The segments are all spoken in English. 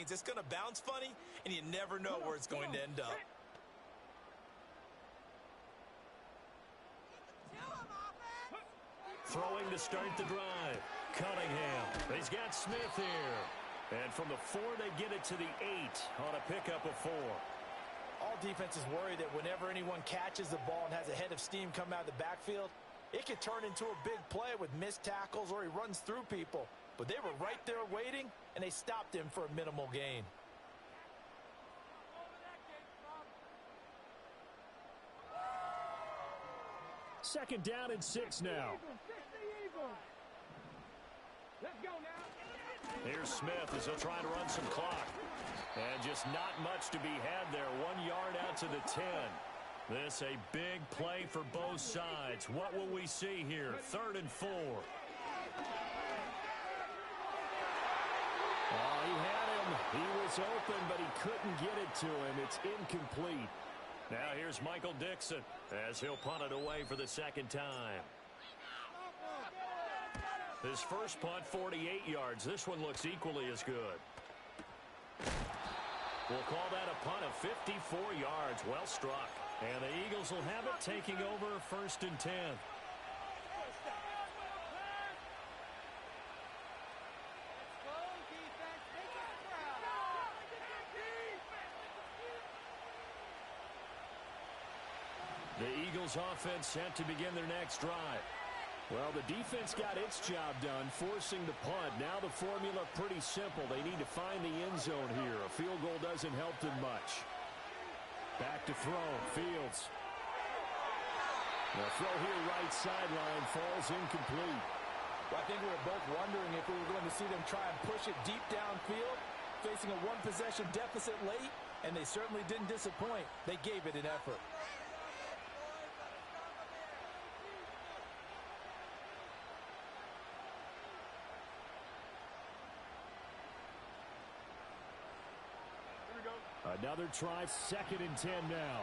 trades. It's going to bounce funny, and you never know where it's going to end up. Throwing to start the drive. Cunningham. He's got Smith here. And from the 4, they get it to the 8 on a pickup of 4. All defenses worry that whenever anyone catches the ball and has a head of steam come out of the backfield, it could turn into a big play with missed tackles or he runs through people. But they were right there waiting, and they stopped him for a minimal gain. Second down and 6 now. Let's go now. Here's Smith as he'll try to run some clock. And just not much to be had there. 1 yard out to the 10. This a big play for both sides. What will we see here? 3rd and 4. Oh, he had him. He was open, but he couldn't get it to him. It's incomplete. Now here's Michael Dixon as he'll punt it away for the second time. His first punt, 48 yards. This one looks equally as good. We'll call that a punt of 54 yards. Well struck. And the Eagles will have it, taking over 1st and 10. The Eagles offense set to begin their next drive. Well, the defense got its job done, forcing the punt. Now the formula pretty simple. They need to find the end zone here. A field goal doesn't help them much. Back to throw. Fields. The throw here right sideline falls incomplete. Well, I think we were both wondering if we were going to see them try and push it deep downfield, facing a one-possession deficit late, and they certainly didn't disappoint. They gave it an effort. Another try, 2nd and 10 now.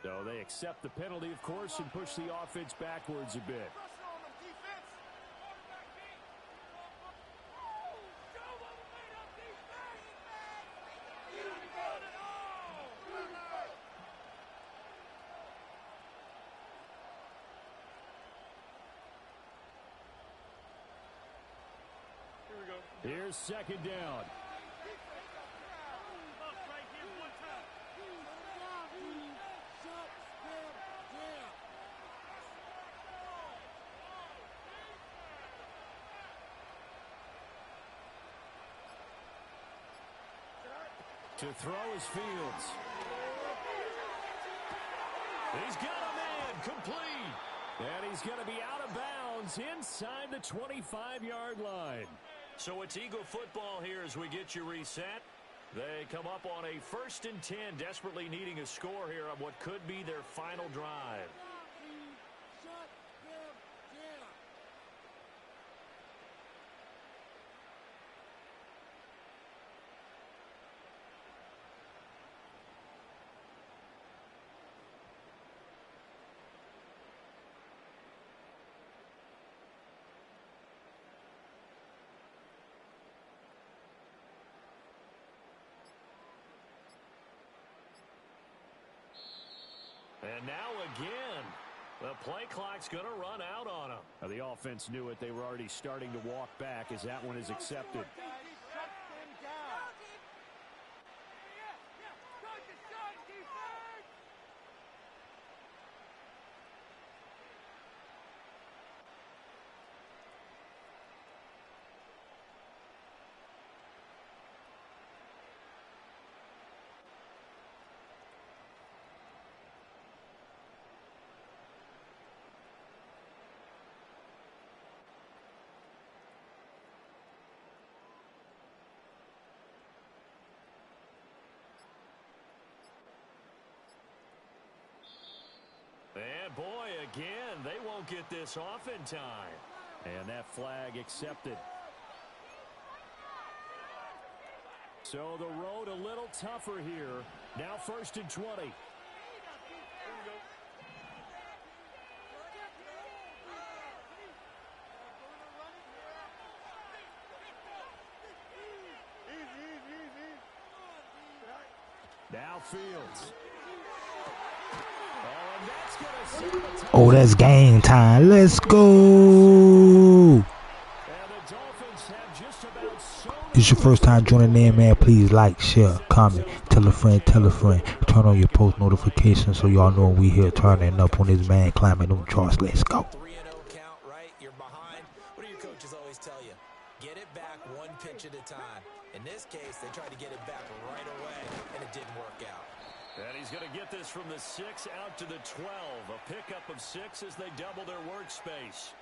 So they accept the penalty, of course, and push the offense backwards a bit. Here's 2nd down. To throw is Fields. He's got a man complete. And he's going to be out of bounds inside the 25-yard line. So it's Eagle football here as we get you reset. They come up on a 1st and 10, desperately needing a score here on what could be their final drive. And now again, the play clock's going to run out on them. Now the offense knew it. They were already starting to walk back as that one is accepted. And boy, again, they won't get this off in time. And that flag accepted. So the road a little tougher here. Now 1st and 20. Now Fields. Oh, and that's going to set the Oh, that's game time. Let's go. This is your first time joining in, man. Please like, share, comment, tell a friend, turn on your post notifications so y'all know when we here turning up on this man climbing them charts. Let's go. 3-0 count, right? You're behind. What do your coaches always tell you? Get it back one pitch at a time. In this case, they tried to get it back right away, and it didn't work out. And he's going to get this from the 6 out to the 12. A pickup of 6 as they double their workspace.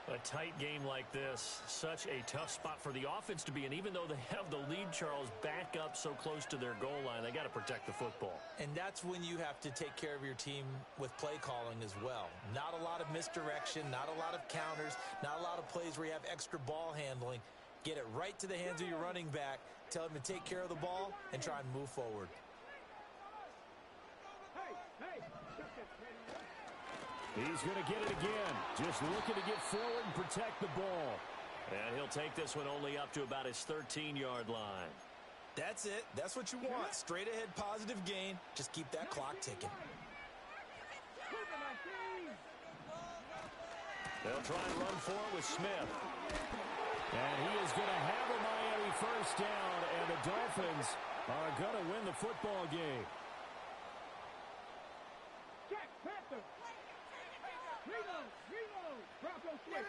A tight game like this, such a tough spot for the offense to be in. Even though they have the lead, Charles, back up so close to their goal line, they got to protect the football. And that's when you have to take care of your team with play calling as well. Not a lot of misdirection, not a lot of counters, not a lot of plays where you have extra ball handling. Get it right to the hands of your running back, tell him to take care of the ball, and try and move forward. He's going to get it again. Just looking to get forward and protect the ball. And he'll take this one only up to about his 13-yard line. That's it. That's what you want. Straight ahead positive gain. Just keep that clock ticking. They'll try and run for it with Smith. And he is going to have a Miami first down, and the Dolphins are going to win the football game. Check, Panther. Reload. Bronco switch.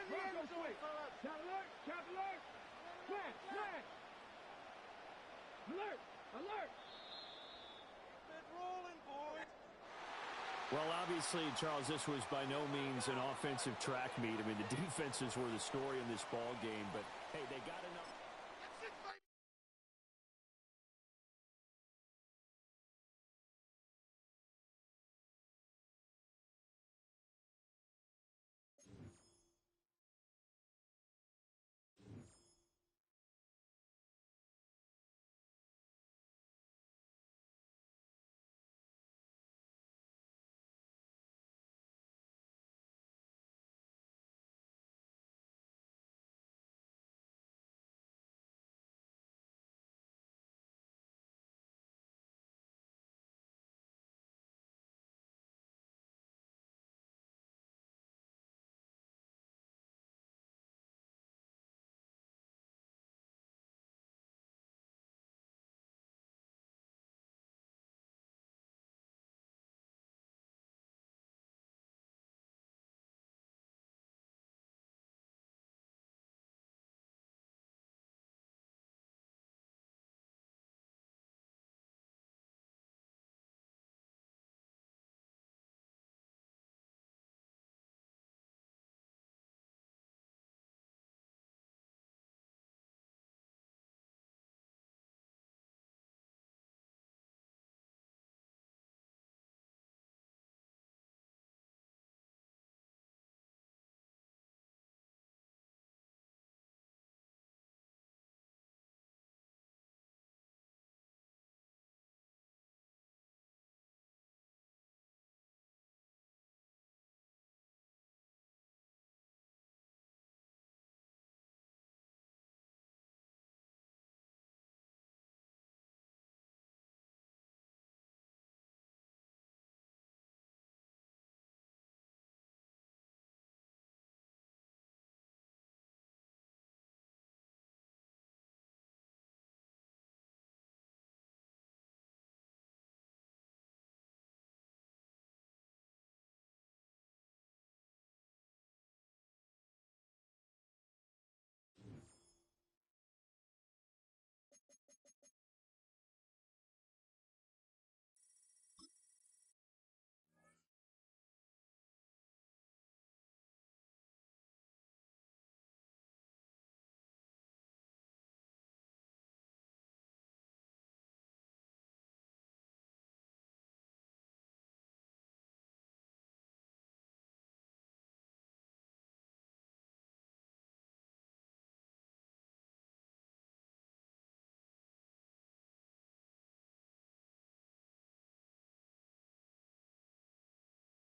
Chop alert. Flash. Alert. Been rolling, boys. Well, obviously, Charles, this was by no means an offensive track meet. I mean, the defenses were the story in this ball game, but, hey, they got enough.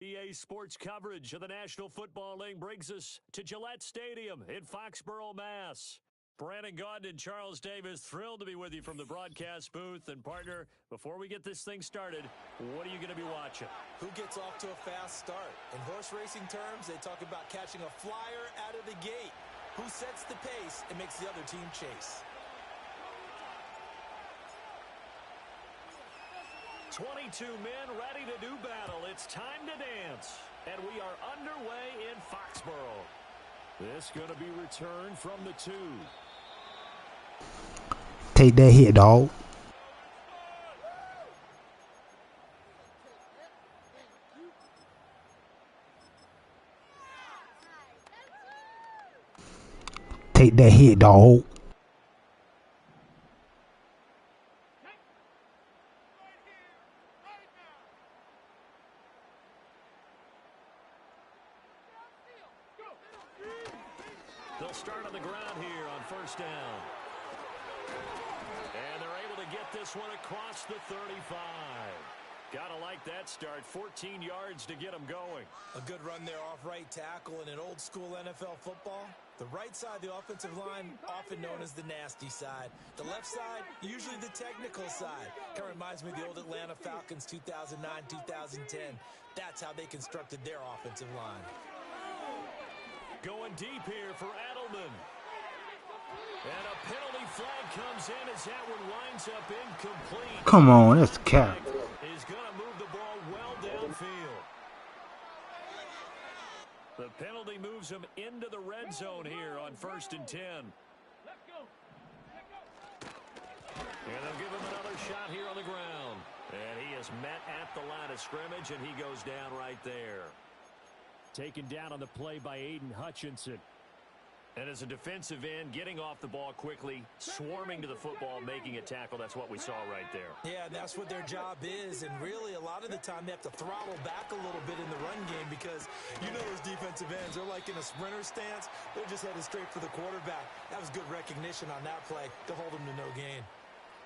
EA Sports coverage of the National Football League brings us to Gillette Stadium in Foxborough, Mass. Brandon Gaudin and Charles Davis, thrilled to be with you from the broadcast booth. And, partner, before we get this thing started, what are you going to be watching? Who gets off to a fast start? In horse racing terms, they talk about catching a flyer out of the gate. Who sets the pace and makes the other team chase? 22 men ready to do battle. It's time to dance. And we are underway in Foxborough. This going to be returned from the 2. Take that hit, dog. Take that hit, dog. They'll start on the ground here on first down. And they're able to get this one across the 35. Gotta like that start. 14 yards to get them going. A good run there off right tackle in an old school NFL football. The right side of the offensive line, often known as the nasty side. The left side, usually the technical side. Kind of reminds me of the old Atlanta Falcons 2009-2010. That's how they constructed their offensive line. Going deep here for Edelman. And a penalty flag comes in as that one winds up incomplete. Come on, that's cap. Is going to move the ball well downfield. The penalty moves him into the red zone here on 1st and 10. And they'll give him another shot here on the ground. And he is met at the line of scrimmage, and he goes down right there. Taken down on the play by Aiden Hutchinson. And as a defensive end, getting off the ball quickly, swarming to the football, making a tackle. That's what we saw right there. Yeah, that's what their job is. And really, a lot of the time, they have to throttle back a little bit in the run game because you know those defensive ends, they're like in a sprinter stance. They're just headed straight for the quarterback. That was good recognition on that play to hold them to no gain.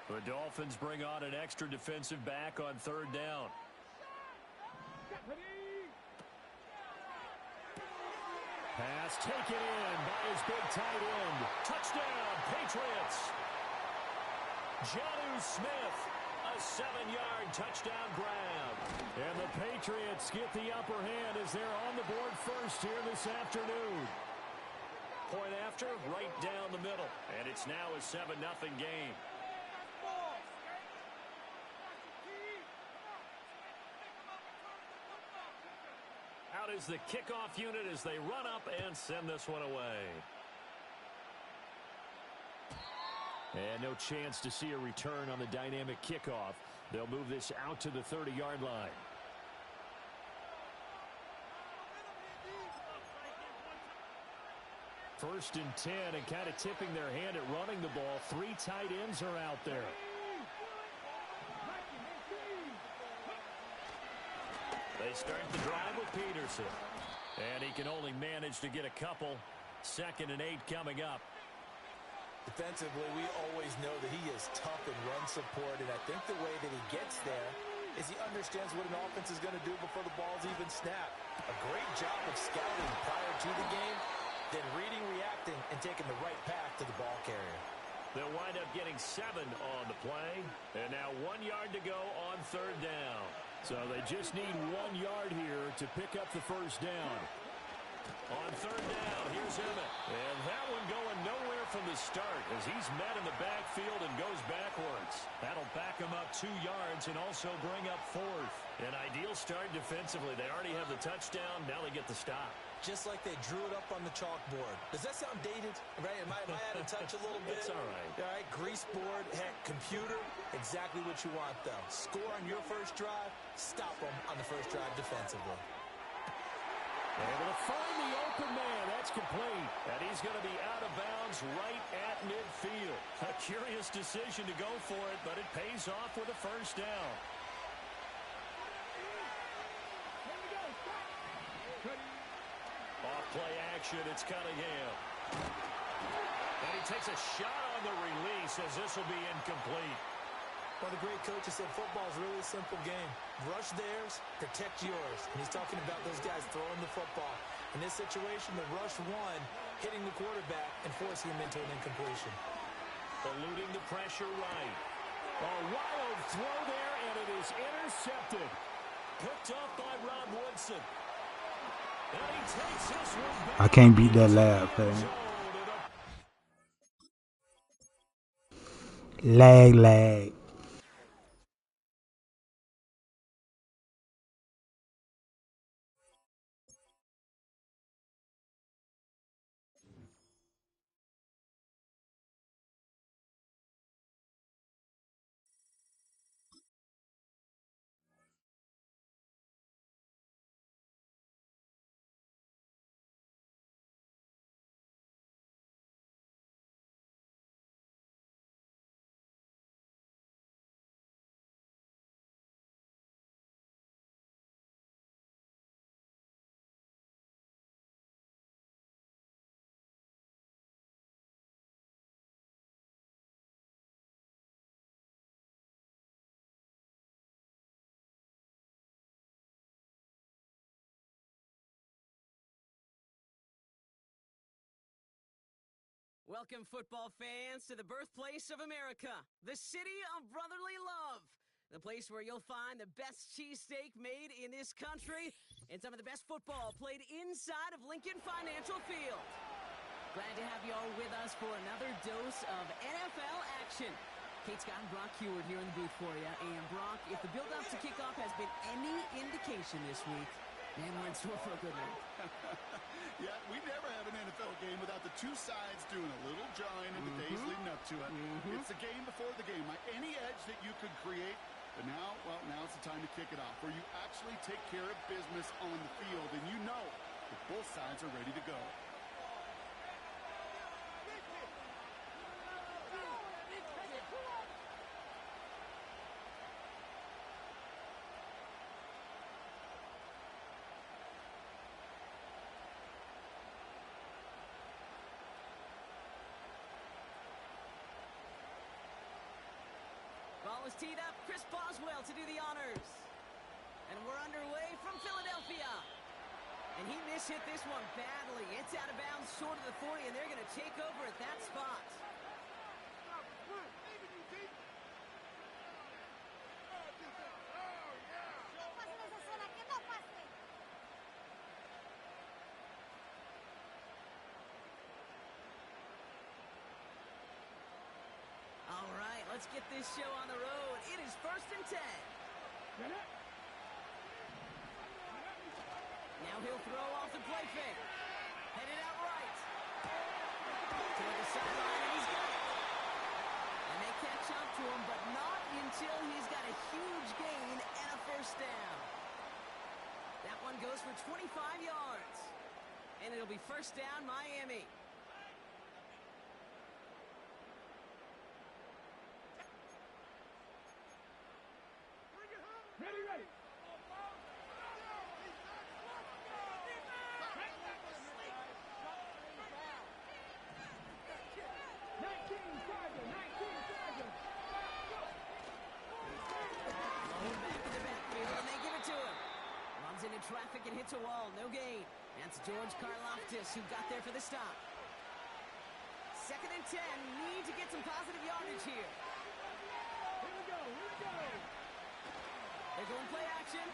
The Dolphins bring on an extra defensive back on 3rd down. Pass taken in by his big tight end. Touchdown, Patriots. Jonnu Smith, a 7-yard touchdown grab. And the Patriots get the upper hand as they're on the board first here this afternoon. Point after, right down the middle. And it's now a 7-0 game. Out is the kickoff unit as they run up and send this one away. And no chance to see a return on the dynamic kickoff. They'll move this out to the 30-yard line. First and 10, and kind of tipping their hand at running the ball. 3 tight ends are out there. They start the drive with Peterson. And he can only manage to get a couple. 2nd and 8 coming up. Defensively, we always know that he is tough in run support, and I think the way that he gets there is he understands what an offense is going to do before the ball's even snapped. A great job of scouting prior to the game, then reading, reacting, and taking the right path to the ball carrier. They'll wind up getting 7 on the play, and now 1 yard to go on 3rd down. So they just need 1 yard here to pick up the first down. On 3rd down, here's Emmett. And that one going nowhere from the start as he's met in the backfield and goes backwards. That'll back him up 2 yards and also bring up 4th. An ideal start defensively. They already have the touchdown. Now they get the stop. Just like they drew it up on the chalkboard. Does that sound dated? Right? Am I out of touch a little bit? It's all right. All right, grease board, heck, computer, exactly what you want, though. Score on your first drive, stop them on the first drive defensively. Able to find the open man. That's complete. And he's going to be out of bounds right at midfield. A curious decision to go for it, but it pays off with a first down. Off play action, it's Cunningham. And he takes a shot on the release as this will be incomplete. Well, the great coach has said football is really a simple game. Rush theirs, protect yours. And he's talking about those guys throwing the football. In this situation, the rush won, hitting the quarterback and forcing him into an incompletion. Eluding the pressure right. A wild throw there, and it is intercepted. Picked off by Rob Woodson. And he takes this one back. I can't beat that laugh, man. Lag. Welcome, football fans, to the birthplace of America, the city of brotherly love. The place where you'll find the best cheesesteak made in this country and some of the best football played inside of Lincoln Financial Field. Glad to have you all with us for another dose of NFL action. Kate Scott and Brock Heward here in the booth for you. And Brock, if the build-up to kickoff has been any indication this week, man, we're in store for a good one. Yeah, we never have an NFL game without the two sides doing a little jawing in the days leading up to it. It's the game before the game. Any edge that you could create, but now, well, now's the time to kick it off, where you actually take care of business on the field, and you know that both sides are ready to go. Ball is teed up. Chris Boswell to do the honors. And we're underway from Philadelphia. And he mishit this one badly. It's out of bounds short of the 40, and they're going to take over at that spot. Let's get this show on the road. It is 1st and 10. Now he'll throw off the play fake. Headed out right. Toward the sideline, and he's got it. And they catch up to him, but not until he's got a huge gain and a first down. That one goes for 25 yards. And it'll be first down, Miami. Ready. 19 back to the backfield, and they give it to him. Runs into traffic and hits a wall. No gain. That's George Karlaftis who got there for the stop. 2nd and 10. Need to get some positive yardage here. Here we go. They're going play action.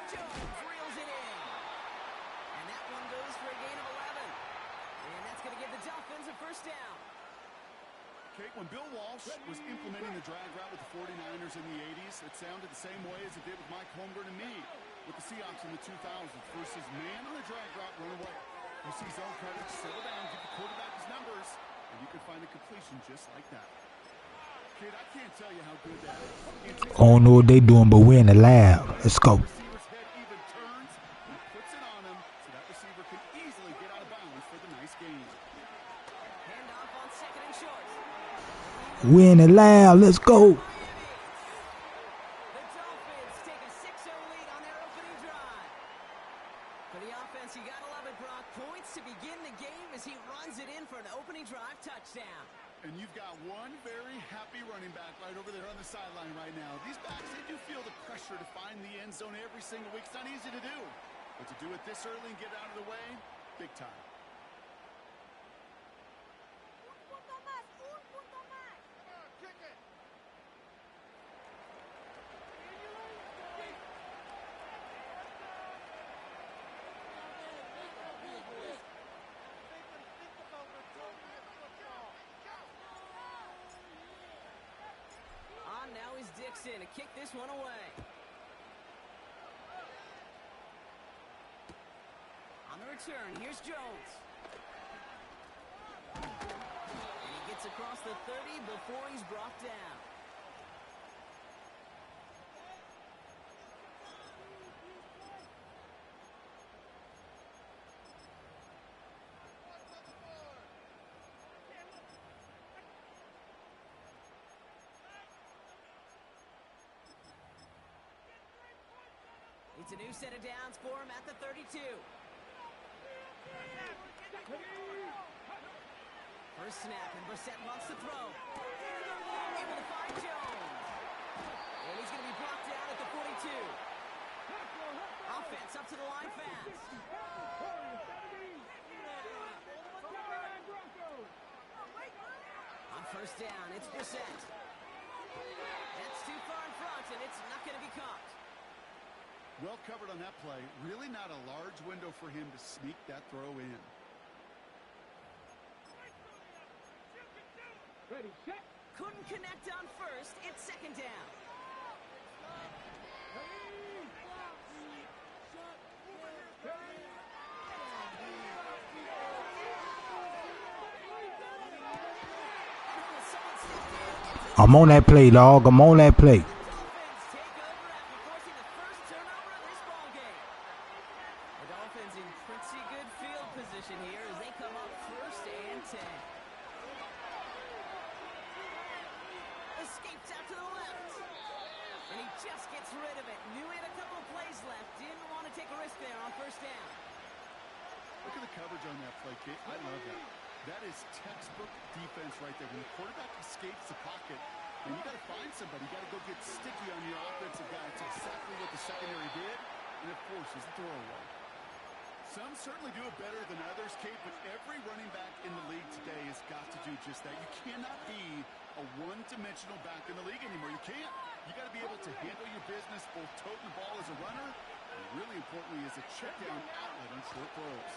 Jones reels it in. And that one goes for a gain of 11. And that's going to give the Dolphins a first down. Kate, when Bill Walsh was implementing the drag route with the 49ers in the 80s, it sounded the same way as it did with Mike Holmgren and me with the Seahawks in the 2000s versus man on the drag route, run away. You see zone coverage, settle down, get the quarterback his numbers, and you can find a completion just like that. Kid, I can't tell you how good that is. I don't know what they doing, but we're in the lab. Let's go. Receiver's head even turns and puts it on him, so that receiver can easily get out of bounds for the nice gain. Handoff on 2nd and short. We're in the lab. Let's go. The Dolphins take a 6-0 lead on their opening drive. For the offense, you gotta love it, Brock. Points to begin the game as he runs it in for an opening drive touchdown. And you've got one very happy running back right over there on the sideline right now. These backs, they do feel the pressure to find the end zone every single week. It's not easy to do. But to do it this early and get out of the way, big time. Now is Dixon to kick this one away. On the return, here's Jones. And he gets across the 30 before he's brought down. It's a new set of downs for him at the 32. First snap, and Brissett wants to throw. Able to find Jones. And he's going to be brought down at the 42. Offense up to the line fast. On first down, it's Brissett. That's too far in front, and it's not going to be caught. Well covered on that play. Really not a large window for him to sneak that throw in. Ready, set. Couldn't connect on first. It's second down. I'm on that play, dog. I'm on that play. I love that. That is textbook defense right there. When the quarterback escapes the pocket, then you got to find somebody. You got to go get sticky on your offensive guy. It's exactly what the secondary did, and it forces the throwaway. Some certainly do it better than others, Kate, but every running back in the league today has got to do just that. You cannot be a one-dimensional back in the league anymore. You can't. You got to be able to handle your business, both toting the ball as a runner, and really importantly as a check down outlet on short throws.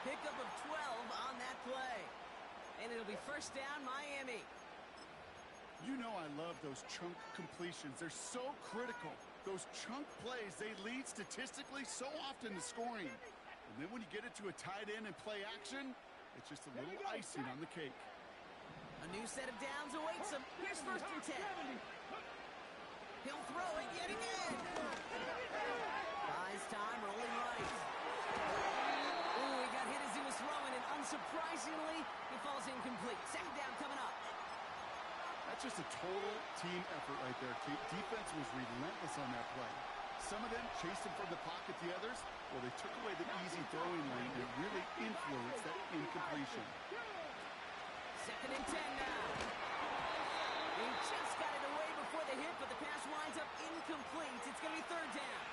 Pickup of 12 on that play. And it'll be first down, Miami. You know I love those chunk completions. They're so critical. Those chunk plays, they lead statistically so often to scoring. And then when you get it to a tight end and play action, it's just a little icing on the cake. A new set of downs awaits him. Here's first and 10. He'll throw it yet again. Buys time, rolling right. Unsurprisingly, he falls incomplete. Second down coming up. That's just a total team effort right there, Kate. Defense was relentless on that play. Some of them chased him from the pocket. The others, well, they took away the easy throwing lane, and it really influenced that incompletion. Second and 10 now. He just got it away before the hit, but the pass winds up incomplete. It's going to be third down.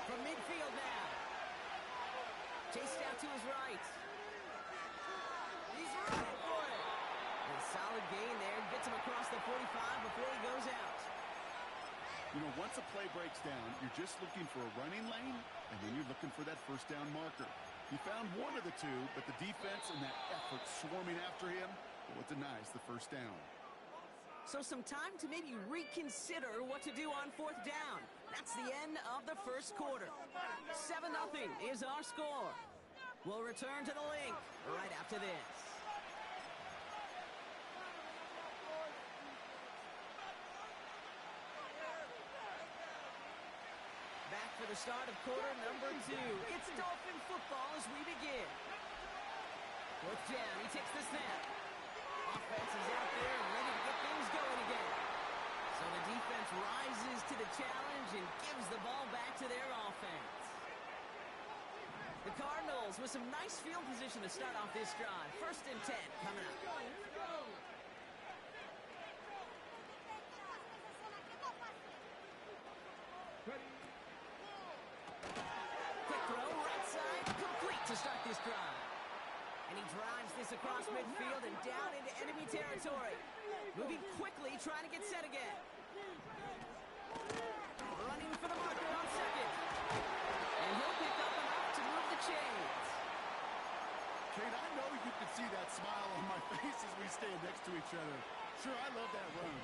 From midfield now. Chased out to his right. He's running for it. A solid gain there. Gets him across the 45 before he goes out. You know, once a play breaks down, you're just looking for a running lane, and then you're looking for that first down marker. He found one of the two, but the defense and that effort swarming after him, well, it denies the first down. So some time to maybe reconsider what to do on fourth down. That's the end of the first quarter. 7-0 is our score. We'll return to the link right after this. Back for the start of quarter number 2. It's Dolphin football as we begin. Fourth down, he takes the snap. Offense is out there and ready to get things going again. So the defense rises to the challenge and gives the ball back to their offense. The Cardinals with some nice field position to start off this drive. 1st and 10 coming up. Quick throw, right side, complete to start this drive. And he drives this across midfield and down into enemy territory. Moving quickly, trying to get set again. Running for the marker on second. And he'll pick up enough to move the chains. Kate, I know you can see that smile on my face as we stand next to each other. Sure, I love that run.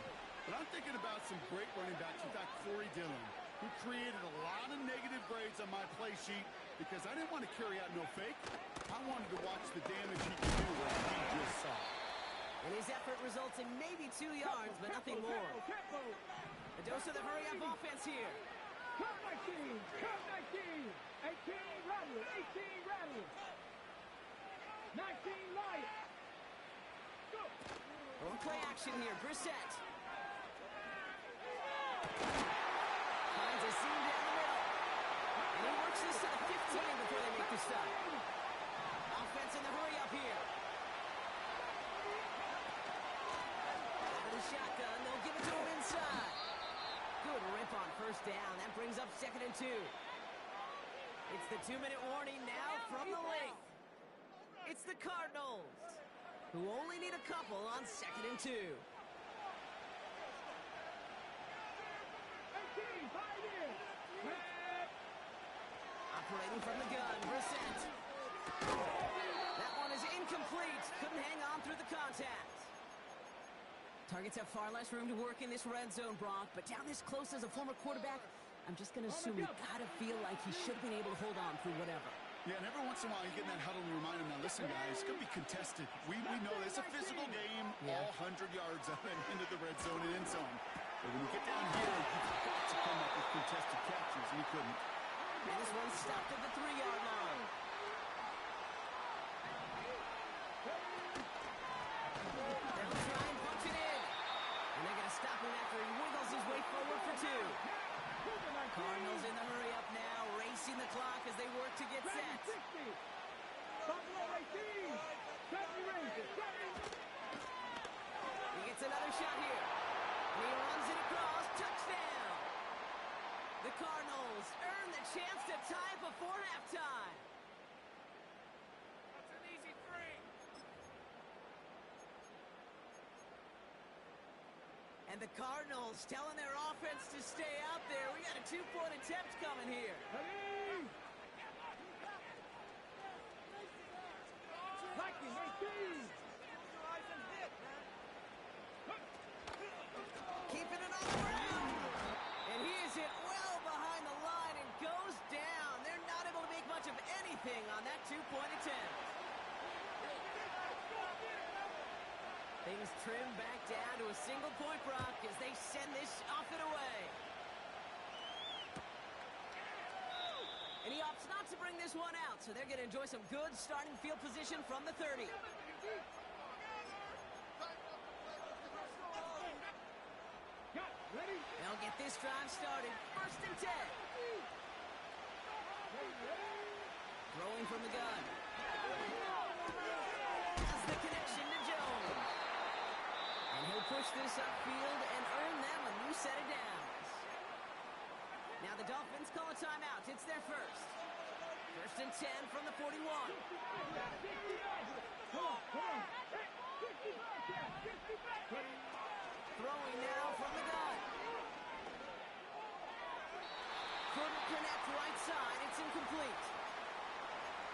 But I'm thinking about some great running backs. We've got Corey Dillon, who created a lot of negative grades on my play sheet because I didn't want to carry out no fake. I wanted to watch the damage he could do what he just saw. And his effort results in maybe 2 yards, but nothing more. A dose of the hurry-up offense here. Come 19, come 19. 18 rattle, 18 rattle. 19 light. Go. On play action here, Brissett. Finds a seam down the middle. And he works this to the 15 before they make the stop. Offense in the hurry-up here. Out of the shotgun, they'll give it to him inside. Good rip on 1st down. That brings up 2nd and 2. It's the 2-minute warning now from the length. It's the Cardinals, who only need a couple on 2nd and 2. 18, 5 years. Operating from the gun, Brissett. That one is incomplete. Couldn't hang on through the contact. Targets have far less room to work in this red zone, Brock, but down this close as a former quarterback, I'm just going to assume you gotta feel like he should have been able to hold on through whatever. Yeah, and every once in a while you get in that huddle and remind him, now listen guys, it's going to be contested. We know it's a physical game, all 100 yards up and into the red zone and end zone. But when you get down here, you've got to come up with contested catches, and he couldn't. And this one stopped at the 3-yard line. They'll try and punch it in. And they're going to stop him after he wiggles his way forward for 2. Cardinals in the hurry-up now, racing the clock as they work to get set. Buffalo 18. 70 Rangers. He gets another shot here. And he runs it across. Touchdown! The Cardinals earn the chance to tie before halftime. That's an easy 3. And the Cardinals telling their offense to stay out there. We got a 2-point attempt coming here. Ready? Viking 18. Keeping it on the ground. And he is hit well behind the line and goes down. They're not able to make much of anything on that 2-point attempt. Things trim back down to a single-point Brock as they send this off and away. And he opts not to bring this one out, so they're going to enjoy some good starting field position from the 30. Ready? They'll get this drive started. 1st and 10. Throwing from the gun. Has the connection to Jones. And he'll push this upfield and earn them a new set of downs. Now the Dolphins call a timeout. It's their first. 1st and 10 from the 41. Throwing now from the gun. Couldn't connect right side. It's incomplete.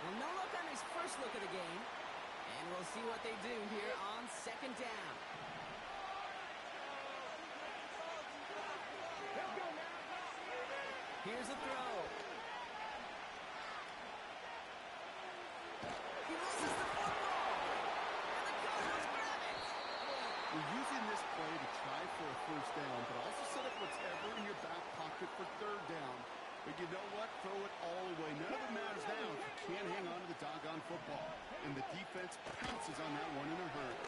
Well, no look on his first look of the game. And we'll see what they do here on 2nd down. Here's a throw. He loses the football. And the Cardinals grab it. We're using this play to try for a 1st down, but also set up whatever in your back pocket for 3rd down. But you know what? Throw it all away. None of it matters now if you can't hang on to the doggone football. And the defense pounces on that one in a hurry.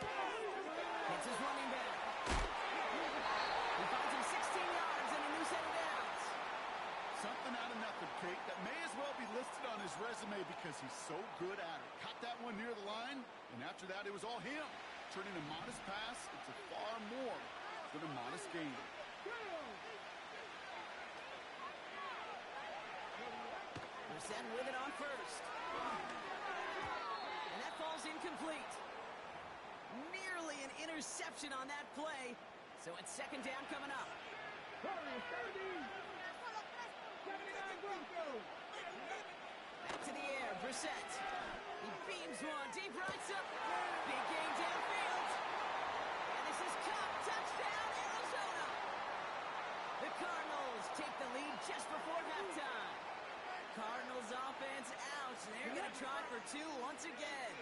It's his running back. He finds him 16 yards and a new set of downs. Something out of nothing, Kate. That may as well be listed on his resume because he's so good at it. Caught that one near the line, and after that, it was all him. Turning a modest pass into far more than a modest gain. Brissett with it on first. And that falls incomplete. Nearly an interception on that play. So it's second down coming up. Back to the air, Brissett. He beams one, deep right up. Big game downfield. And this is caught. Touchdown, Arizona. The Cardinals take the lead just before halftime. Cardinals offense out. They're going to try for two once again.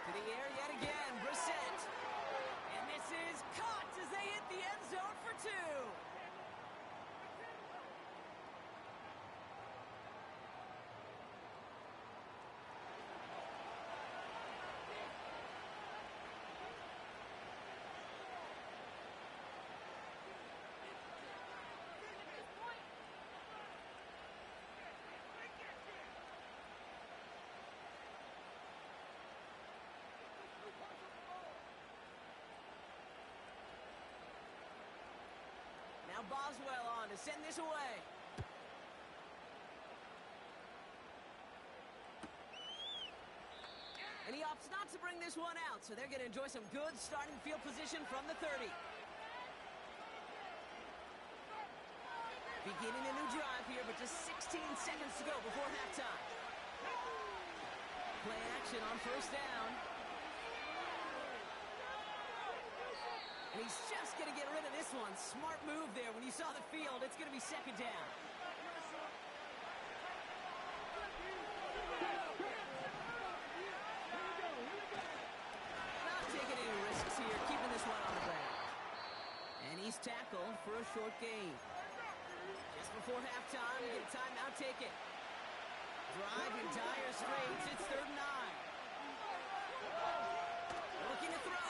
To the air yet again, Brissett. And this is caught as they hit the end zone for two. Now Boswell on to send this away. And he opts not to bring this one out, so they're going to enjoy some good starting field position from the 30. Beginning a new drive here, but just 16 seconds to go before halftime. Play action on first down. And he's just going to get rid of this one. Smart move there. When you saw the field, it's going to be second down. Not taking any risks here, keeping this one on the ground. And he's tackled for a short gain. Just before halftime, you get a timeout, take it. Drive in dire straits. It's 3rd and 9. Looking to throw.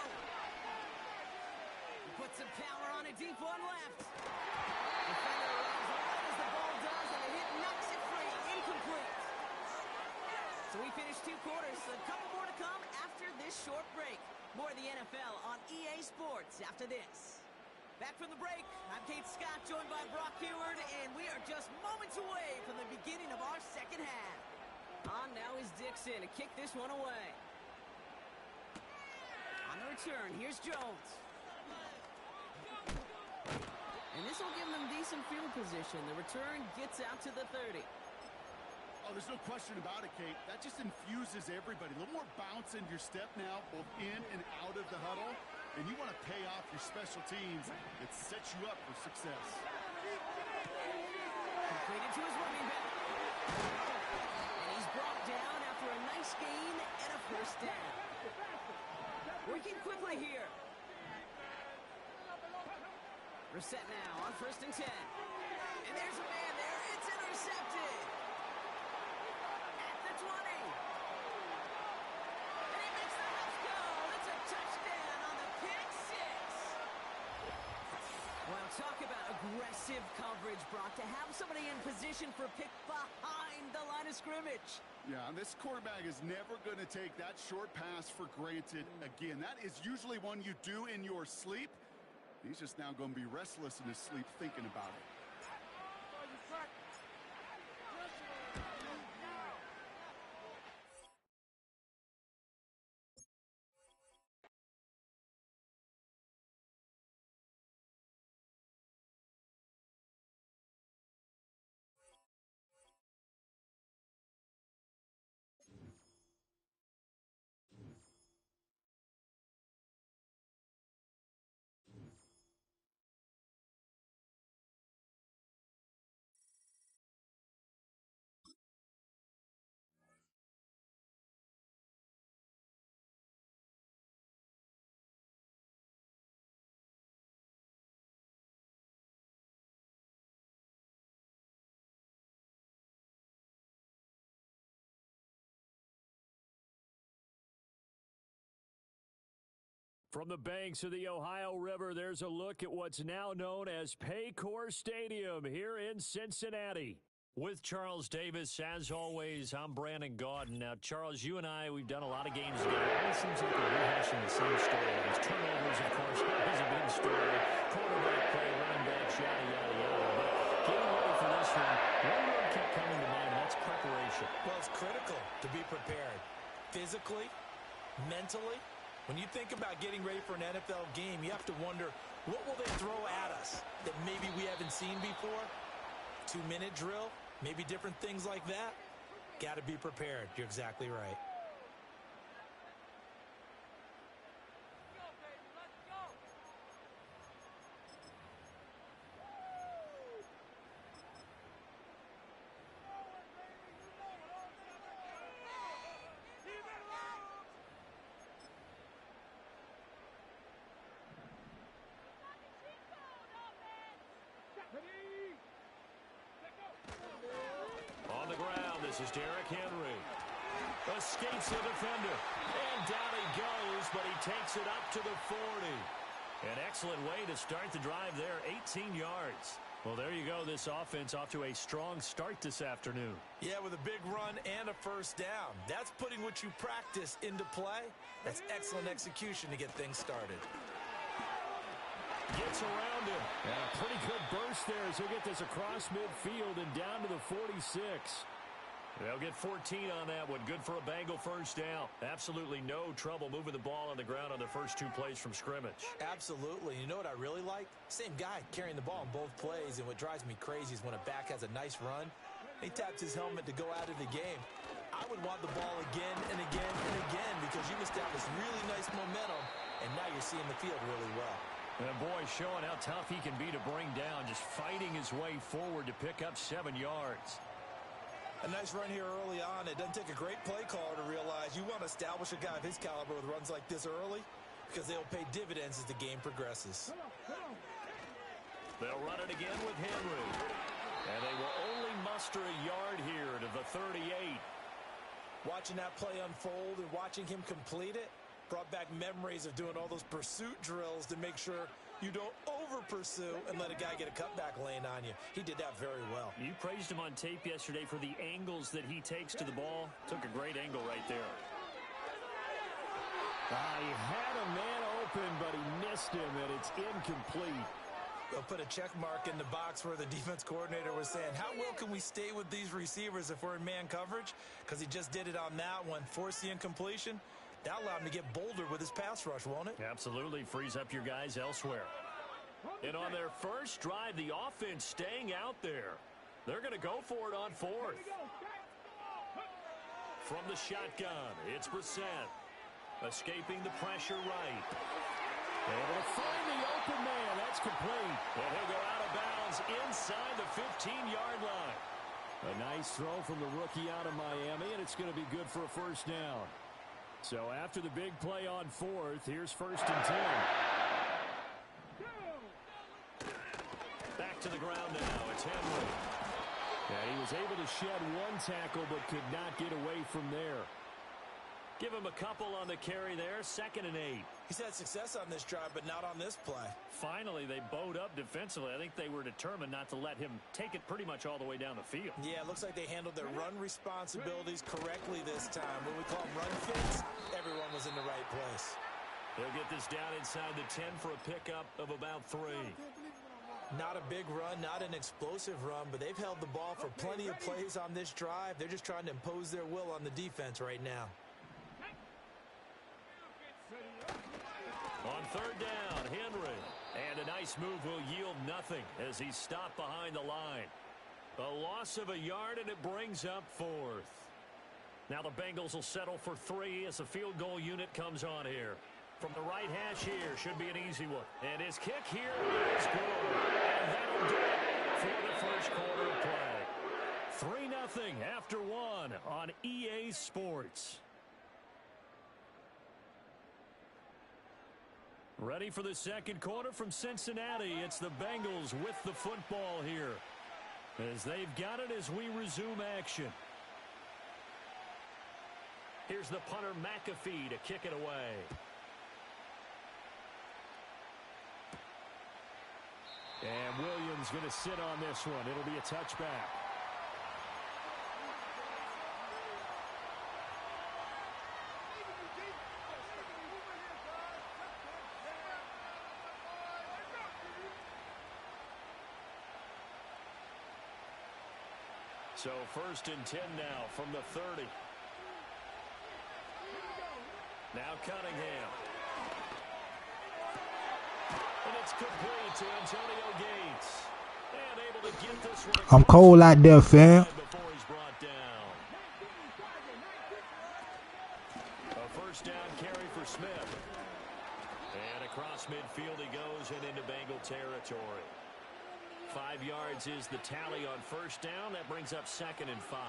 Puts some power on a deep one left. Defender arrives right as the ball does, and the hit knocks it free. Incomplete. So we finished 2 quarters, so a couple more to come after this short break. More of the NFL on EA Sports after this. Back from the break, I'm Kate Scott, joined by Brock Heward, and we are just moments away from the beginning of our second half. On now is Dixon to kick this one away. On the return, here's Jones. And this will give them decent field position. The return gets out to the 30. Oh, there's no question about it, Kate. That just infuses everybody. A little more bounce in your step now, both in and out of the huddle. And you want to pay off your special teams. It sets you up for success. Completed to his running back. And he's brought down after a nice gain and a first down. Working quickly here. Brissett now on 1st and 10. And there's a man there. It's intercepted. At the 20. And he makes the house go. It's a touchdown on the pick six. Well, talk about aggressive coverage, Brock. To have somebody in position for a pick behind the line of scrimmage. Yeah, this quarterback is never going to take that short pass for granted again. That is usually one you do in your sleep. He's just now going to be restless in his sleep thinking about it. From the banks of the Ohio River, there's a look at what's now known as Paycor Stadium here in Cincinnati. With Charles Davis, as always, I'm Brandon Gaudin. Now, Charles, you and I, we've done a lot of games together. It seems like we're rehashing the same storylines. Turnovers, of course, is a big story. Quarterback play, running backs, yada, yada, yada. But getting ready for this one word kept coming to mind, and that's preparation. Well, it's critical to be prepared. Physically, mentally. When you think about getting ready for an NFL game, you have to wonder, what will they throw at us that maybe we haven't seen before? 2-minute drill, maybe different things like that. Got to be prepared. You're exactly right. On the ground, this is Derrick Henry. Escapes the defender. And down he goes, but he takes it up to the 40. An excellent way to start the drive there, 18 yards. Well, there you go. This offense off to a strong start this afternoon. Yeah, with a big run and a first down. That's putting what you practice into play. That's excellent execution to get things started. Gets around him. And a pretty good burst there as he'll get this across midfield and down to the 46. They'll get 14 on that one. Good for a Bengal first down. Absolutely no trouble moving the ball on the ground on the first 2 plays from scrimmage. Absolutely. You know what I really like? Same guy carrying the ball in both plays, and what drives me crazy is when a back has a nice run, he taps his helmet to go out of the game. I would want the ball again and again and again because you established really nice momentum, and now you're seeing the field really well. And boy, showing how tough he can be to bring down, just fighting his way forward to pick up 7 yards. A nice run here early on. It doesn't take a great play caller to realize you want to establish a guy of his caliber with runs like this early because they'll pay dividends as the game progresses. They'll run it again with Henry. And they will only muster a yard here to the 38. Watching that play unfold and watching him complete it brought back memories of doing all those pursuit drills to make sure you don't over-pursue and let a guy get a cutback lane on you. He did that very well. You praised him on tape yesterday for the angles that he takes to the ball. Took a great angle right there. He had a man open, but he missed him, and it's incomplete. They'll put a check mark in the box where the defense coordinator was saying, how well can we stay with these receivers if we're in man coverage? Because he just did it on that one, forced the incompletion. That'll allow him to get bolder with his pass rush, won't it? Absolutely. Frees up your guys elsewhere. And on their first drive, the offense staying out there. They're going to go for it on 4th. From the shotgun, it's Brissett. Escaping the pressure right. Able to find the open man. That's complete. And he'll go out of bounds inside the 15-yard line. A nice throw from the rookie out of Miami, and it's going to be good for a first down. So after the big play on 4th, here's 1st and 10. Back to the ground now. It's Henry. And he was able to shed 1 tackle but could not get away from there. Give him a couple on the carry there. 2nd and 8. He's had success on this drive, but not on this play. Finally, they bowed up defensively. I think they were determined not to let him take it pretty much all the way down the field. Yeah, it looks like they handled their run responsibilities correctly this time. When we call them run fits, everyone was in the right place. They'll get this down inside the 10 for a pickup of about 3. Not a big run, not an explosive run, but they've held the ball for plenty of plays on this drive. They're just trying to impose their will on the defense right now. On 3rd down, Henry. And a nice move will yield nothing as he's stopped behind the line. A loss of a yard, and it brings up 4th. Now the Bengals will settle for 3 as the field goal unit comes on here. From the right hash here, should be an easy one. And his kick here is good. And that'll do it for the first quarter of play. 3-0 after 1 on EA Sports. Ready for the second quarter from Cincinnati. It's the Bengals with the football here as they've got it as we resume action. Here's the punter McAfee to kick it away. And Williams going to sit on this one. It'll be a touchback. So 1st and 10 now from the 30. Now Cunningham. And it's complete to Antonio Gates. And able to get this one. I'm cold out there, fam. Before he's brought down. A 1st down carry for Smith. And across midfield he goes and into Bengal territory. 5 yards is the tally on 1st down. That brings up 2nd and 5.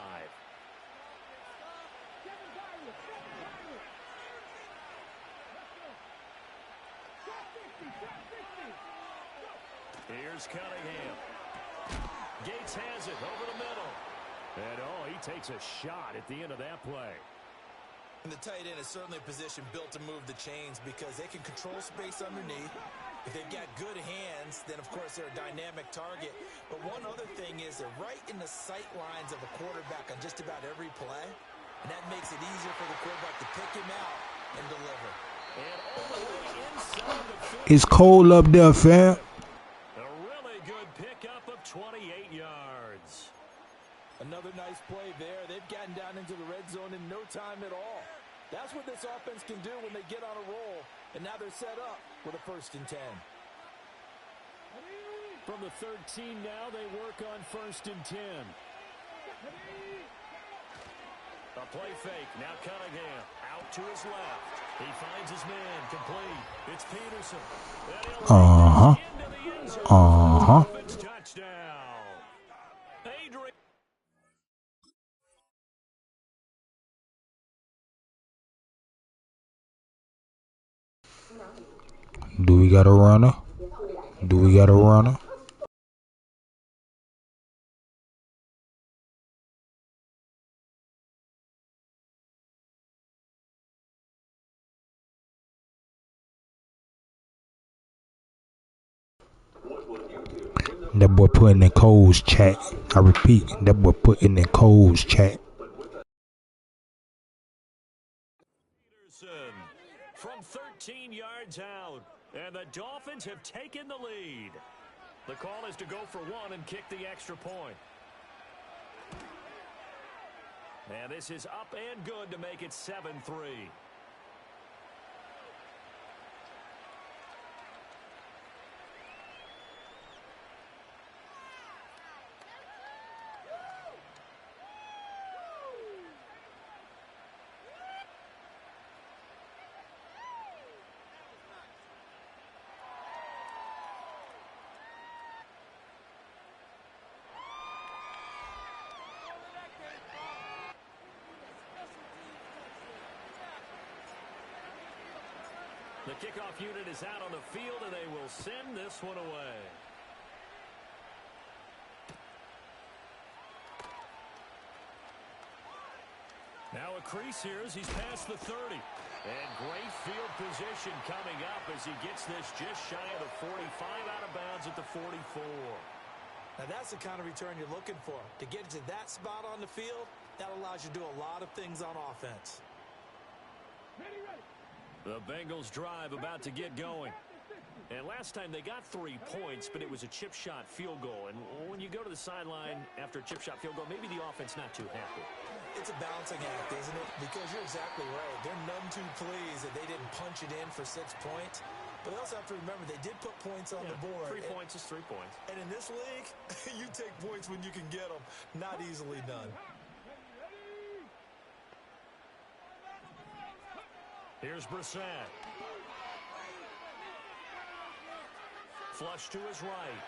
Here's Cunningham. Gates has it over the middle. And, he takes a shot at the end of that play. And the tight end is certainly a position built to move the chains because they can control space underneath. If they've got good hands, then, of course, they're a dynamic target. But one other thing is they're right in the sight lines of a quarterback on just about every play. And that makes it easier for the quarterback to pick him out and deliver. And all the way inside the 50. It's cold up there, fam. A really good pickup of 28 yards. Another nice play there. They've gotten down into the red zone in no time at all. That's what this offense can do when they get on a roll. And now they're set up with a 1st and 10. From the 13 now, they work on 1st and 10. A play fake. Now Cunningham out to his left. He finds his man complete. It's Peterson. Touchdown. Adrian. Do we got a runner? Do we got a runner? That boy putting in Cole's chat. I repeat, that boy putting in Cole's chat. Peterson from 13 yards out. And the Dolphins have taken the lead. The call is to go for 1 and kick the extra point. And this is up and good to make it 7-3. The kickoff unit is out on the field, and they will send this one away. Now a crease here as he's past the 30. And great field position coming up as he gets this just shy of the 45, out of bounds at the 44. Now that's the kind of return you're looking for. To get to that spot on the field, that allows you to do a lot of things on offense. The Bengals drive about to get going. And last time they got 3 points, but it was a chip shot field goal. And when you go to the sideline after a chip shot field goal, maybe the offense not too happy. It's a balancing act, isn't it? Because you're exactly right. They're none too pleased that they didn't punch it in for 6 points. But they also have to remember they did put points on the board. 3 points is 3 points. And in this league, you take points when you can get them. Not easily done. Here's Brissett. Flush to his right.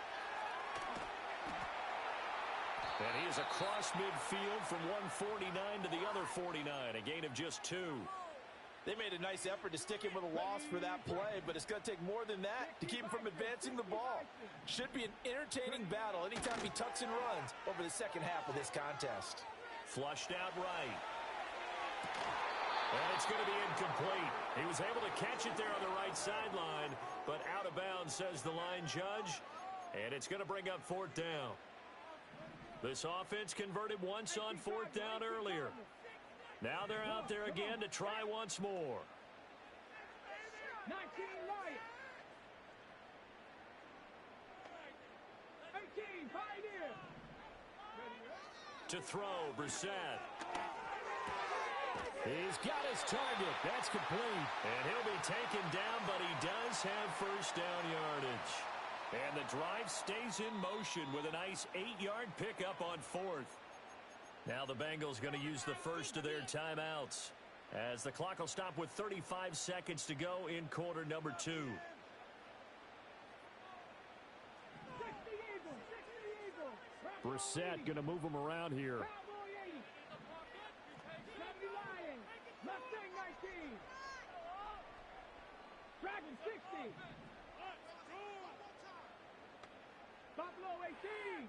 And he is across midfield from 149 to the other 49. A gain of just 2. They made a nice effort to stick him with a loss for that play, but it's going to take more than that to keep him from advancing the ball. Should be an entertaining battle anytime he tucks and runs over the second half of this contest. Flushed out right. And it's going to be incomplete. He was able to catch it there on the right sideline, but out of bounds, says the line judge. And it's going to bring up 4th down. This offense converted once on 4th down earlier. Now they're out there again to try once more. 19 Lions. 18 Pioneer. To throw, Brissett. He's got his target. That's complete. And he'll be taken down, but he does have first down yardage. And the drive stays in motion with a nice 8-yard pickup on 4th. Now the Bengals going to use the first of their timeouts, as the clock will stop with 35 seconds to go in quarter number 2. 60 Eagles. Brissett going to move him around here. Cowboy 80. 70 Lions. Mustang 19. Dragon 60. Buffalo 18.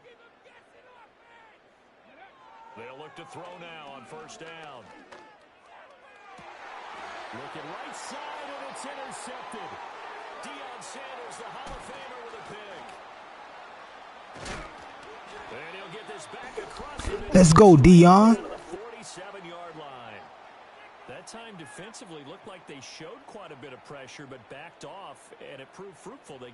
They'll look to throw now on first down. Looking right side, and it's intercepted. Deion Sanders, the Hall of Famer, with a pick. And he'll get this back across the Let's go, Deion. 47-yard line. That time defensively looked like they showed quite a bit of pressure, but backed off, and it proved fruitful. They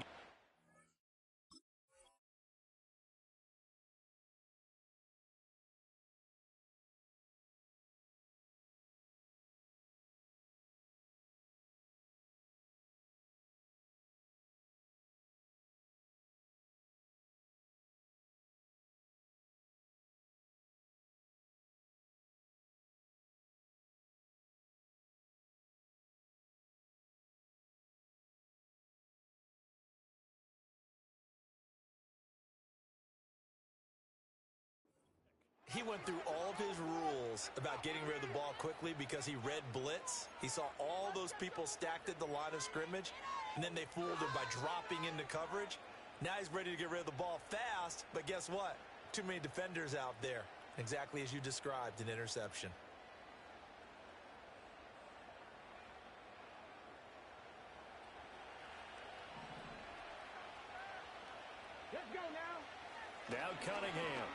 He went through all of his rules about getting rid of the ball quickly because he read blitz. He saw all those people stacked at the line of scrimmage, and then they fooled him by dropping into coverage. Now he's ready to get rid of the ball fast, but guess what? Too many defenders out there. Exactly as you described, an interception. Let's go now. now Cunningham.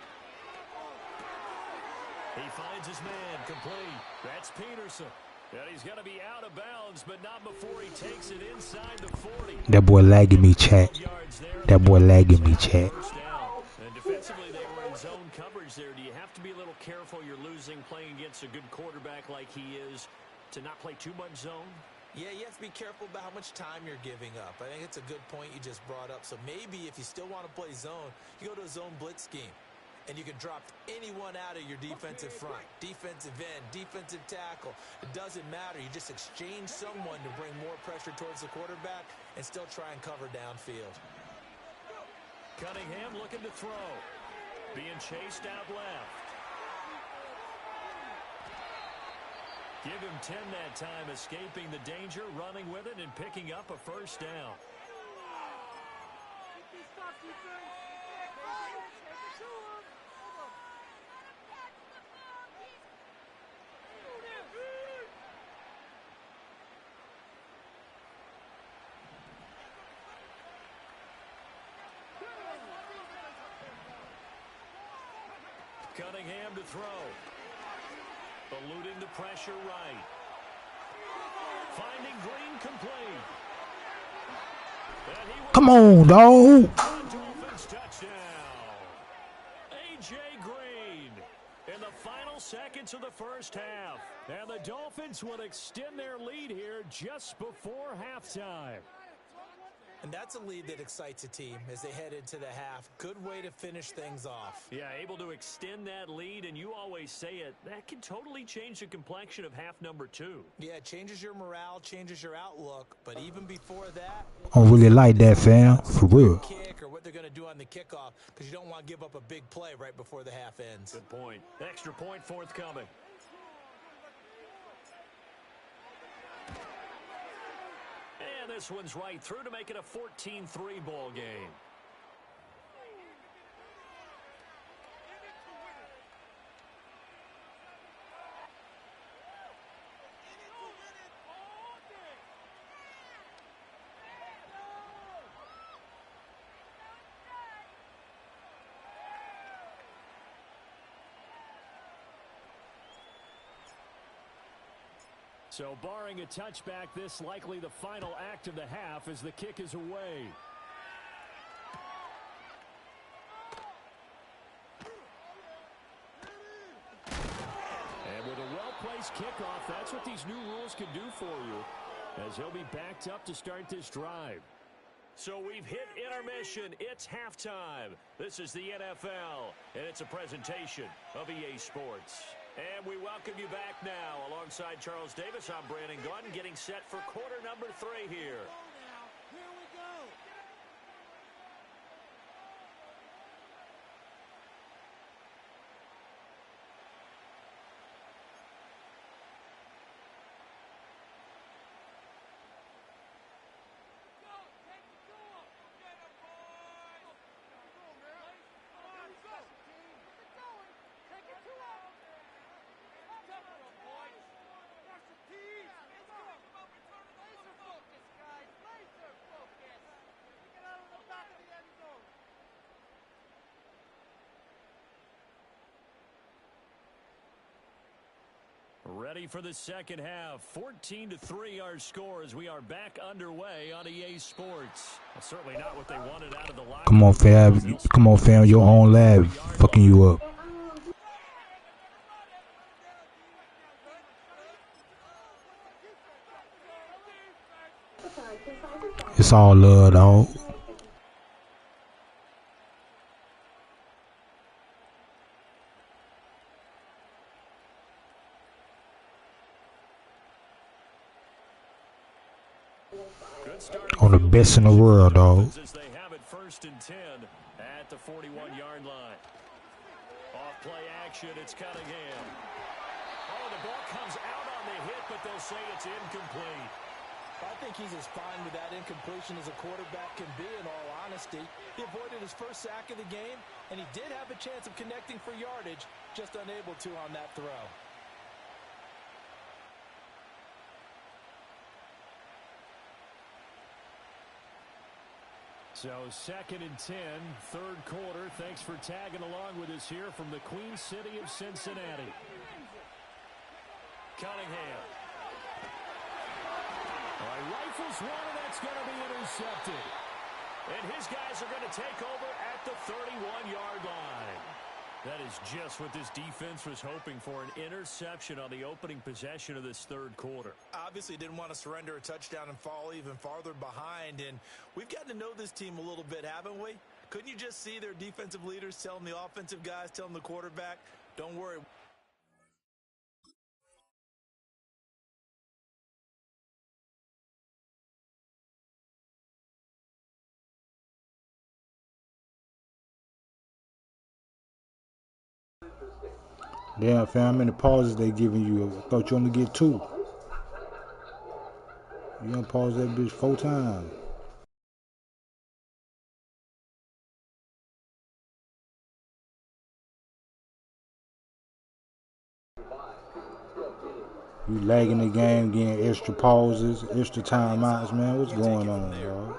He finds his man, complete. That's Peterson. And he's going to be out of bounds, but not before he takes it inside the 40. That boy lagging me, chat. That boy lagging me, chat. And defensively, they were in zone coverage there. Do you have to be a little careful? You're losing playing against a good quarterback like he is to not play too much zone? Yeah, you have to be careful about how much time you're giving up. I think it's a good point you just brought up. So maybe if you still want to play zone, you go to a zone blitz scheme. And you can drop anyone out of your defensive front, defensive end, defensive tackle. It doesn't matter. You just exchange someone to bring more pressure towards the quarterback and still try and cover downfield. Cunningham looking to throw. Being chased out left. Give him 10 that time, escaping the danger, running with it, and picking up a first down. Cunningham to throw. Eluding the pressure right. Finding Green complete. Come on, dog. Dolphins touchdown. A.J. Green in the final seconds of the first half. And the Dolphins will extend their lead here just before halftime. And that's a lead that excites a team as they head into the half. Good way to finish things off. Yeah, able to extend that lead, and you always say it, that can totally change the complexion of half number 2. Yeah, it changes your morale, changes your outlook, but even before that, I really like that, fam. For real. kick or what they're going to do on the kickoff, because you don't want to give up a big play right before the half ends. Good point. Extra point forthcoming. And this one's right through to make it a 14-3 ball game. So barring a touchback, this likely the final act of the half as the kick is away. And with a well-placed kickoff, that's what these new rules can do for you, as he'll be backed up to start this drive. So we've hit intermission. It's halftime. This is the NFL, and it's a presentation of EA Sports. And we welcome you back now. Alongside Charles Davis, I'm Brandon Gaudin, getting set for quarter number 3 here. Here we go. Ready for the second half. 14-3 our score as we are back underway on EA Sports. Well, certainly not what they wanted out of the line. Come on, fam. Come on, fam. Your own lab fucking you up. It's all love, dog. On the best in the world, dog. As they have it 1st and 10 at the 41-yard line. Off play action, it's Cunningham. Oh, the ball comes out on the hit, but they'll say it's incomplete. I think he's as fine with that incompletion as a quarterback can be, in all honesty. He avoided his first sack of the game, and he did have a chance of connecting for yardage, just unable to on that throw. So 2nd and 10, 3rd quarter. Thanks for tagging along with us here from the Queen City of Cincinnati. Cunningham. All right, rifles one, and that's going to be intercepted. And his guys are going to take over at the 31-yard line. That is just what this defense was hoping for, an interception on the opening possession of this 3rd quarter. Obviously didn't want to surrender a touchdown and fall even farther behind, and we've gotten to know this team a little bit, haven't we? Couldn't you just see their defensive leaders telling the offensive guys, telling the quarterback, don't worry. Damn, fam, how many pauses they giving you? I thought you only get 2. You done pause that bitch 4 times. You lagging the game, getting extra pauses, extra timeouts, man. What's going on, dog?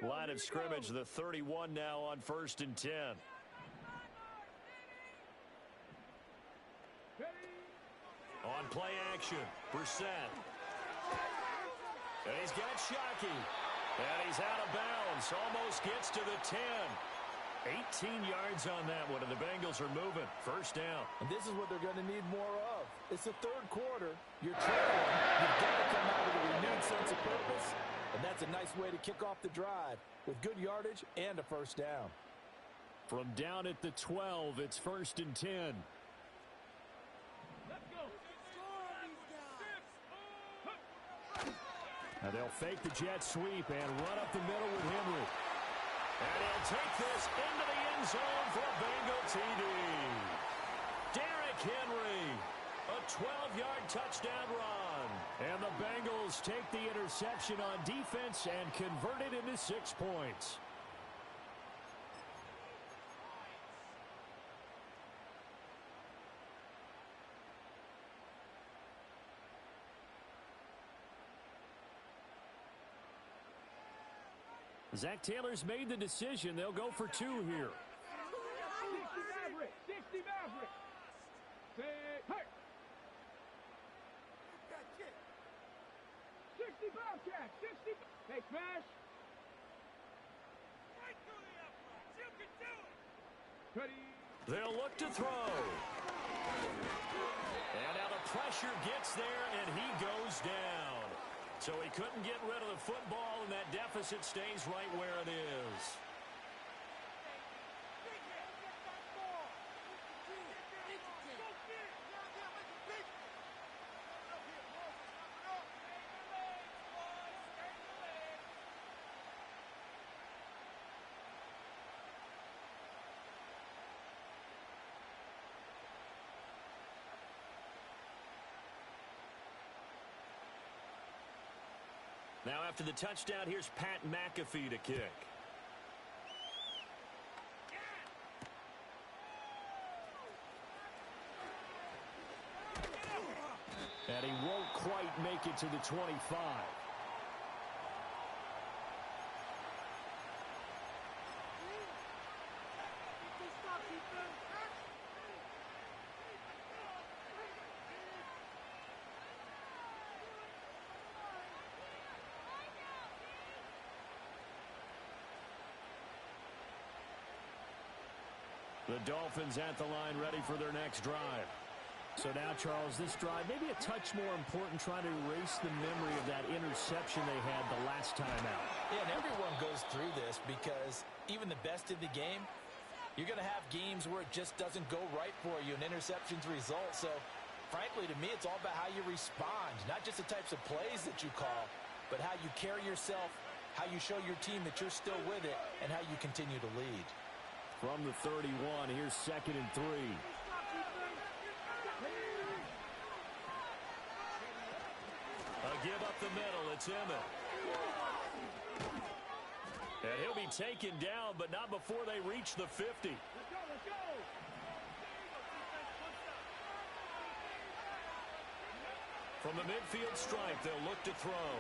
Line of scrimmage, the 31 now on 1st and 10. On play action, Brissett. And he's got Shockey. And he's out of bounds. Almost gets to the 10. 18 yards on that one, and the Bengals are moving. 1st down. And this is what they're going to need more of. It's the 3rd quarter. You're trailing. You've got to come out with a renewed sense of purpose. And that's a nice way to kick off the drive with good yardage and a 1st down. From down at the 12, it's 1st and 10. Now they'll fake the jet sweep and run up the middle with Henry. And he'll take this into the end zone for a Bengal TD. Derrick Henry, a 12-yard touchdown run. And the Bengals take the interception on defense and convert it into 6 points. Zach Taylor's made the decision. They'll go for 2 here. 60 Maverick. Say, hey. 60 Bobcat. 60. Hey, smash. Right through the uprights. You can do it. Ready. They'll look to throw. And now the pressure gets there, and he goes down. So he couldn't get rid of the football, and that deficit stays right where it is. Now after the touchdown, here's Pat McAfee to kick. And he won't quite make it to the 25. The Dolphins at the line ready for their next drive. So now, Charles, this drive maybe a touch more important, trying to erase the memory of that interception they had the last time out. Yeah, and everyone goes through this because even the best in the game, you're going to have games where it just doesn't go right for you, and interceptions result. So, frankly, to me, it's all about how you respond, not just the types of plays that you call, but how you carry yourself, how you show your team that you're still with it, and how you continue to lead. From the 31, here's 2nd and 3. A give up the middle, it's Emmett. And he'll be taken down, but not before they reach the 50. Let's go. From the midfield stripe, they'll look to throw.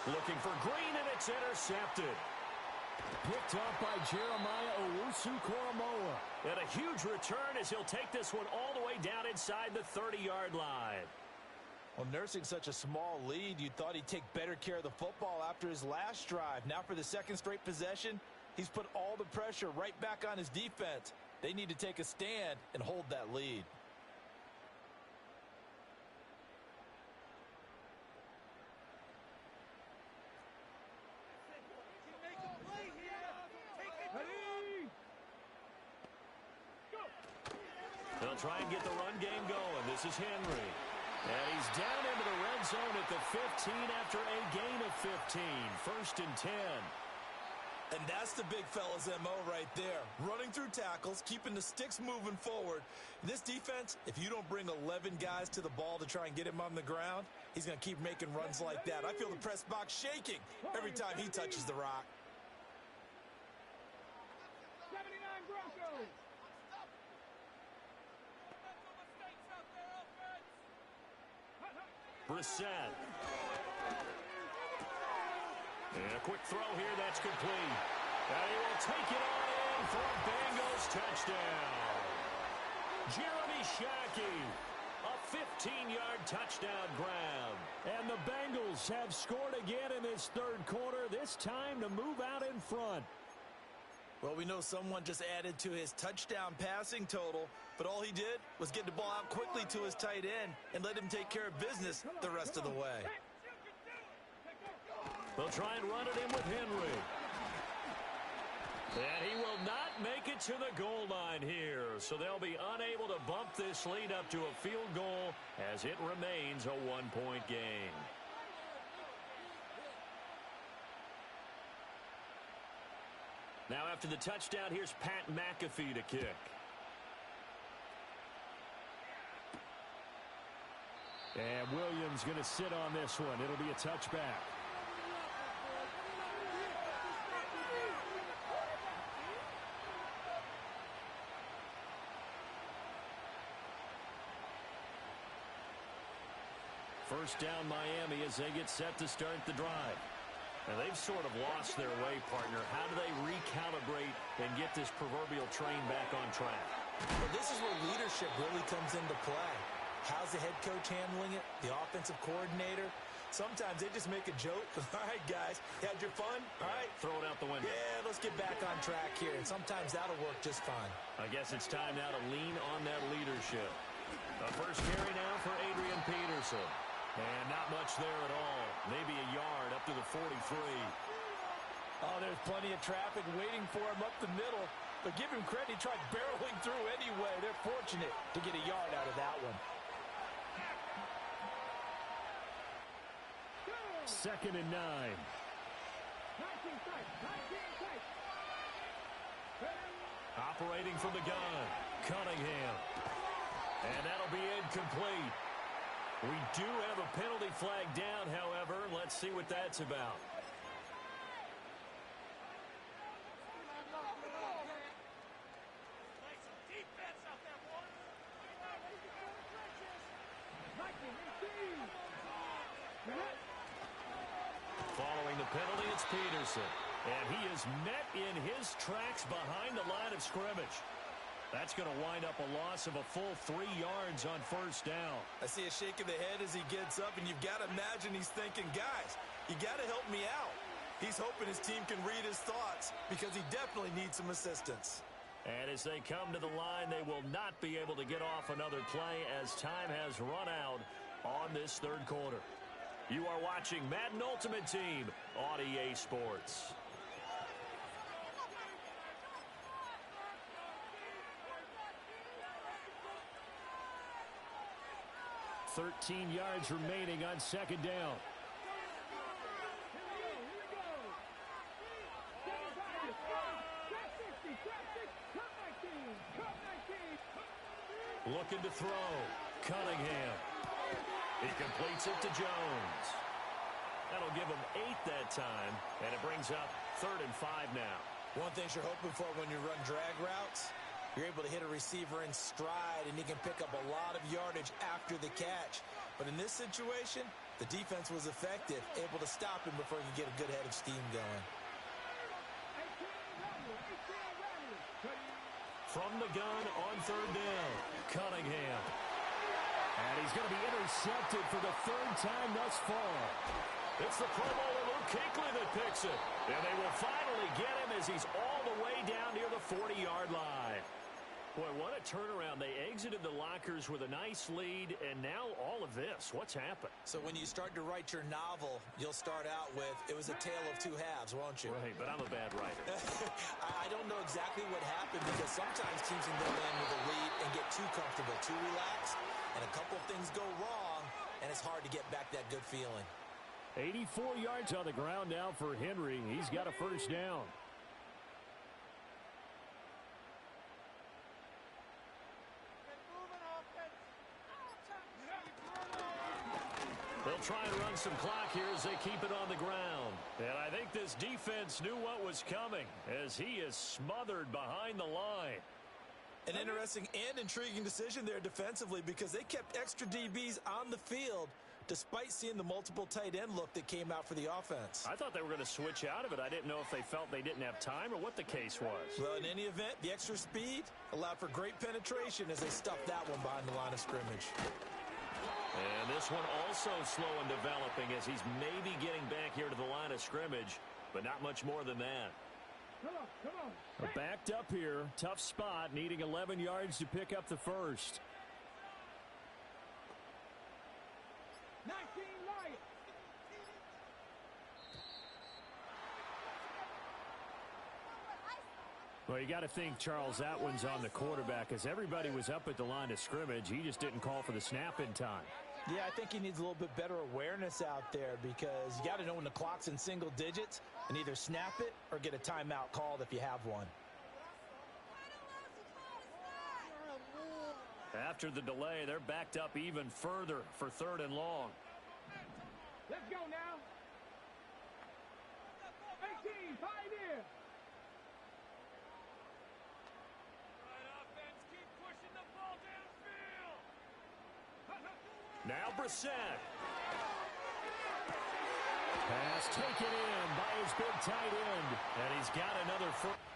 Looking for Green, and it's intercepted. Picked up by Jeremiah Owusu-Koramoah. And a huge return as he'll take this one all the way down inside the 30-yard line. Well, nursing such a small lead, you thought he'd take better care of the football after his last drive. Now for the second straight possession, he's put all the pressure right back on his defense. They need to take a stand and hold that lead. They'll try and get the run game going. This is Henry. And he's down into the red zone at the 15 after a gain of 15. 1st and 10. And that's the big fella's MO right there. Running through tackles, keeping the sticks moving forward. This defense, if you don't bring 11 guys to the ball to try and get him on the ground, he's going to keep making runs like that. I feel the press box shaking every time he touches the rock. 79 Broncos. Brissett. And a quick throw here, that's complete. And he will take it on in for a Bengals touchdown. Jeremy Shockey, a 15-yard touchdown grab. And the Bengals have scored again in this third quarter, this time to move out in front. Well, we know someone just added to his touchdown passing total, but all he did was get the ball out quickly to his tight end and let him take care of business the rest of the way. They'll try and run it in with Henry. And he will not make it to the goal line here, so they'll be unable to bump this lead up to a field goal as it remains a one-point game. Now after the touchdown, here's Pat McAfee to kick. And Williams going to sit on this one. It'll be a touchback. First down Miami as they get set to start the drive. And they've sort of lost their way, partner. How do they recalibrate and get this proverbial train back on track? Well, this is where leadership really comes into play. How's the head coach handling it? The offensive coordinator? Sometimes they just make a joke. All right, guys, had your fun? All right. Throw it out the window. Yeah, let's get back on track here. And sometimes that'll work just fine. I guess it's time now to lean on that leadership. The first carry now for Adrian Peterson. And not much there at all. Maybe a yard up to the 43. Oh, there's plenty of traffic waiting for him up the middle. But give him credit, he tried barreling through anyway. They're fortunate to get a yard out of that one. 2nd and 9. Operating from the gun, Cunningham. And that'll be incomplete. We do have a penalty flag down, however. Let's see what that's about. Following the penalty, it's Peterson. And he is met in his tracks behind the line of scrimmage. That's going to wind up a loss of a full 3 yards on 1st down. I see a shake of the head as he gets up, and you've got to imagine he's thinking, guys, you got to help me out. He's hoping his team can read his thoughts because he definitely needs some assistance. And as they come to the line, they will not be able to get off another play as time has run out on this 3rd quarter. You are watching Madden Ultimate Team on EA Sports. 13 yards remaining on 2nd down. Looking to throw. Cunningham. He completes it to Jones. That'll give him 8 that time, and it brings up 3rd and 5 now. One thing you're hoping for when you run drag routes, you're able to hit a receiver in stride, and he can pick up a lot of yardage after the catch. But in this situation, the defense was effective, able to stop him before he could get a good head of steam going. From the gun on 3rd down, Cunningham. And he's going to be intercepted for the 3rd time thus far. It's the Pro Bowler Luke Kuechly that picks it. And they will finally get him as he's all the way down near the 40-yard line. Boy, what a turnaround. They exited the lockers with a nice lead, and now all of this. What's happened? So when you start to write your novel, you'll start out with, it was a tale of 2 halves, won't you? Right, but I'm a bad writer. I don't know exactly what happened because sometimes teams can go in with a lead and get too comfortable, too relaxed, and a couple things go wrong, and it's hard to get back that good feeling. 84 yards on the ground now for Henry. He's got a 1st down. They'll try and run some clock here as they keep it on the ground. And I think this defense knew what was coming as he is smothered behind the line. An interesting and intriguing decision there defensively because they kept extra DBs on the field despite seeing the multiple tight end look that came out for the offense. I thought they were going to switch out of it. I didn't know if they felt they didn't have time or what the case was. Well, in any event, the extra speed allowed for great penetration as they stuffed that one behind the line of scrimmage. And this one also slow in developing as he's maybe getting back here to the line of scrimmage, but not much more than that. Come on. We're backed up here. Tough spot, needing 11 yards to pick up the 1st. 19 Lions. Well, you got to think, Charles, that one's on the quarterback as everybody was up at the line of scrimmage. He just didn't call for the snap in time. Yeah, I think he needs a little bit better awareness out there because you got to know when the clock's in single digits and either snap it or get a timeout called if you have one. After the delay, they're backed up even further for 3rd and long. Let's go now. 18, pioneer. Now Brissett. Pass taken in by his big tight end. And he's got another foot.